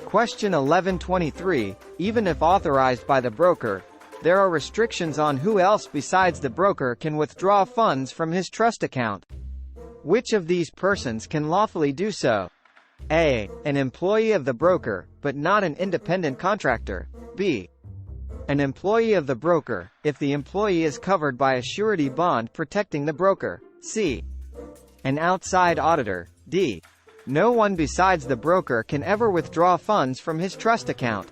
Question 1123. Even if authorized by the broker, there are restrictions on who else besides the broker can withdraw funds from his trust account. Which of these persons can lawfully do so? A. An employee of the broker, but not an independent contractor. B. An employee of the broker, if the employee is covered by a surety bond protecting the broker. C. An outside auditor. D. No one besides the broker can ever withdraw funds from his trust account.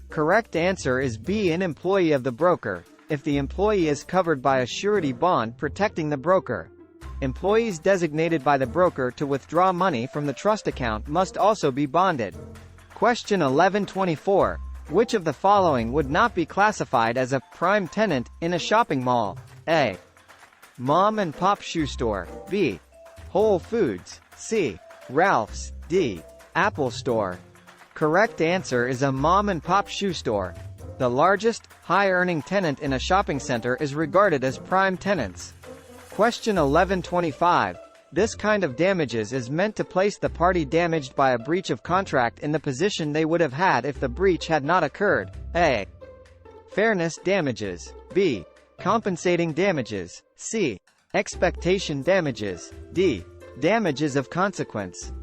Correct answer is B. An employee of the broker, if the employee is covered by a surety bond protecting the broker. Employees designated by the broker to withdraw money from the trust account must also be bonded. Question 1124. Which of the following would not be classified as a prime tenant in a shopping mall? A. Mom and Pop Shoe Store. B. Whole Foods. C. Ralph's. D. Apple Store. Correct answer is a mom and pop shoe store. The largest, high-earning tenant in a shopping center is regarded as prime tenants. Question 1125. This kind of damages is meant to place the party damaged by a breach of contract in the position they would have had if the breach had not occurred. A. Fairness damages. B. Compensating damages. C. Expectation damages. D. Damages of consequence.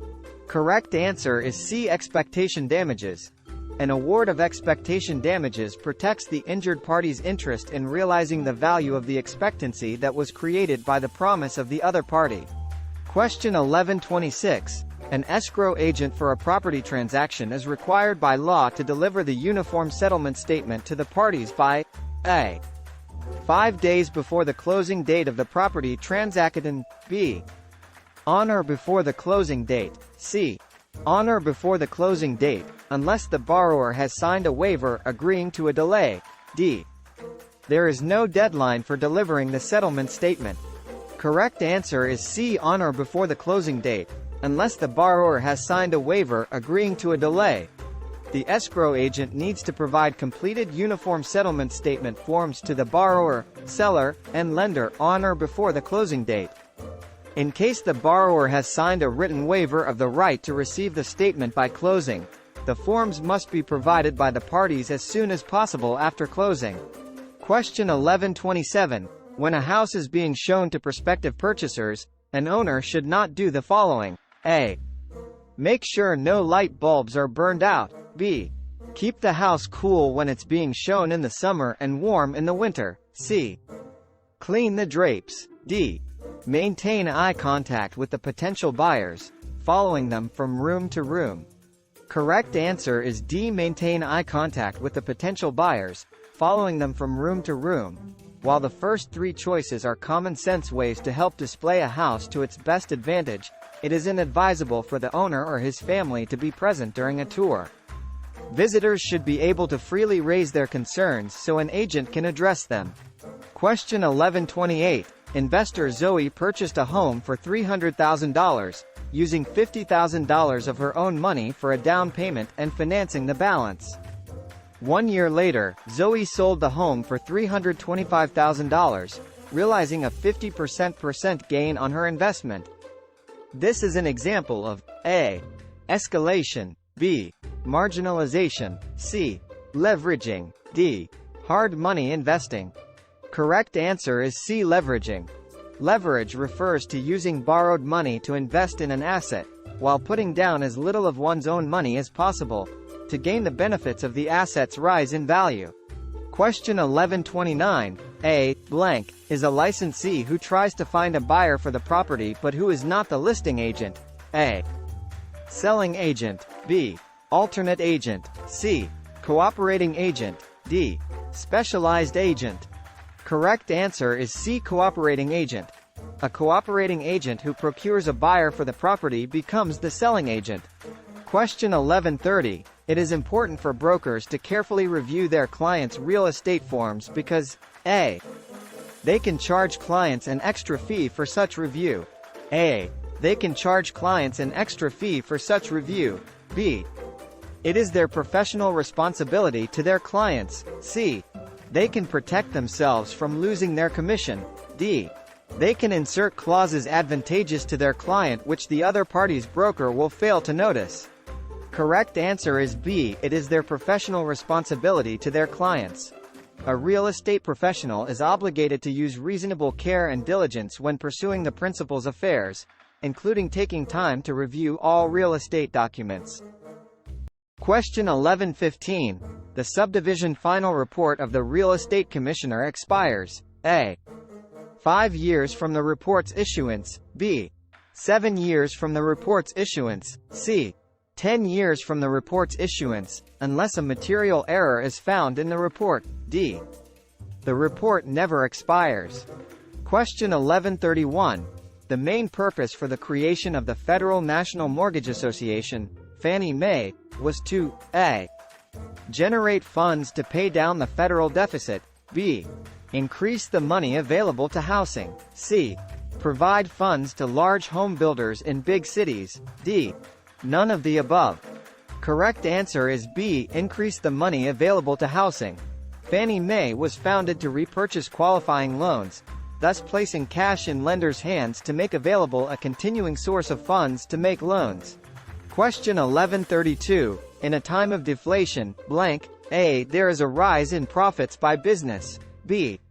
Correct answer is C. Expectation damages. An award of expectation damages protects the injured party's interest in realizing the value of the expectancy that was created by the promise of the other party. Question 1126. An escrow agent for a property transaction is required by law to deliver the uniform settlement statement to the parties by A. 5 days before the closing date of the property transacted, and B. On or before the closing date. C. On or before the closing date, unless the borrower has signed a waiver agreeing to a delay. D. There is no deadline for delivering the settlement statement. Correct answer is C. On or before the closing date, unless the borrower has signed a waiver agreeing to a delay. The escrow agent needs to provide completed uniform settlement statement forms to the borrower, seller, and lender on or before the closing date. In case the borrower has signed a written waiver of the right to receive the statement by closing, the forms must be provided by the parties as soon as possible after closing. Question 1127. When a house is being shown to prospective purchasers, an owner should not do the following. A. Make sure no light bulbs are burned out. B. Keep the house cool when it's being shown in the summer and warm in the winter. C. Clean the drapes. D. Maintain eye contact with the potential buyers, following them from room to room. Correct answer is D. Maintain eye contact with the potential buyers, following them from room to room. While the first three choices are common sense ways to help display a house to its best advantage, it is inadvisable for the owner or his family to be present during a tour. Visitors should be able to freely raise their concerns so an agent can address them. Question 1128. Investor Zoe purchased a home for $300,000, using $50,000 of her own money for a down payment and financing the balance. 1 year later, Zoe sold the home for $325,000, realizing a 50% gain on her investment. This is an example of A. Escalation. B. Marginalization. C. Leveraging. D. Hard money investing. Correct answer is C. Leveraging. Leverage refers to using borrowed money to invest in an asset, while putting down as little of one's own money as possible, to gain the benefits of the asset's rise in value. Question 1129. A. Blank is a licensee who tries to find a buyer for the property but who is not the listing agent. A. Selling agent. B. Alternate agent. C. Cooperating agent. D. Specialized agent. Correct answer is C. Cooperating agent. A cooperating agent who procures a buyer for the property becomes the selling agent. Question 1130. It is important for brokers to carefully review their clients' real estate forms because A. They can charge clients an extra fee for such review. A. They can charge clients an extra fee for such review. B. It is their professional responsibility to their clients. C. They can protect themselves from losing their commission. D. They can insert clauses advantageous to their client which the other party's broker will fail to notice. Correct answer is B. It is their professional responsibility to their clients. A real estate professional is obligated to use reasonable care and diligence when pursuing the principal's affairs, including taking time to review all real estate documents. Question 1115. The subdivision final report of the Real Estate Commissioner expires: A. 5 years from the report's issuance, B. 7 years from the report's issuance, C. 10 years from the report's issuance, unless a material error is found in the report, D. The report never expires. Question 1131. The main purpose for the creation of the Federal National Mortgage Association, Fannie Mae, was to A. Generate funds to pay down the federal deficit, B. Increase the money available to housing, C. Provide funds to large home builders in big cities, D. None of the above. Correct answer is B. Increase the money available to housing. Fannie Mae was founded to repurchase qualifying loans, thus placing cash in lenders' hands to make available a continuing source of funds to make loans. Question 1132. In a time of deflation, blank, A. There is a rise in profits by business, B.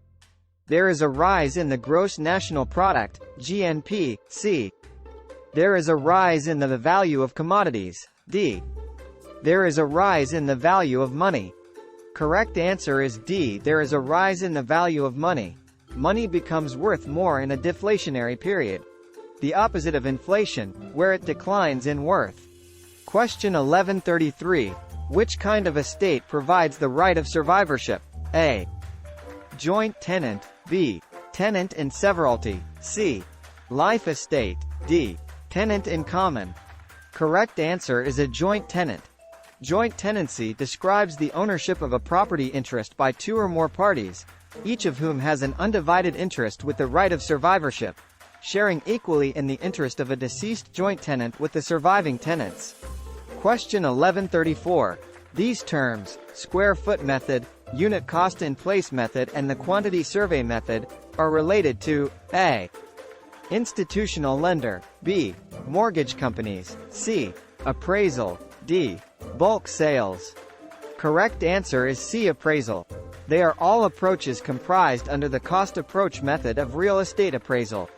There is a rise in the gross national product, GNP, C. There is a rise in the value of commodities, D. There is a rise in the value of money. Correct answer is D. There is a rise in the value of money. Money becomes worth more in a deflationary period. The opposite of inflation, where it declines in worth. Question 1133. Which kind of estate provides the right of survivorship? A. Joint tenant, B. Tenant in severalty, C. Life estate, D. Tenant in common. Correct answer is a joint tenant. Joint tenancy describes the ownership of a property interest by two or more parties, each of whom has an undivided interest with the right of survivorship, sharing equally in the interest of a deceased joint tenant with the surviving tenants. Question 1134. These terms, square foot method, unit cost in place method and the quantity survey method, are related to A. Institutional lender, B. Mortgage companies, C. Appraisal, D. Bulk sales. Correct answer is C. Appraisal. They are all approaches comprised under the cost approach method of real estate appraisal.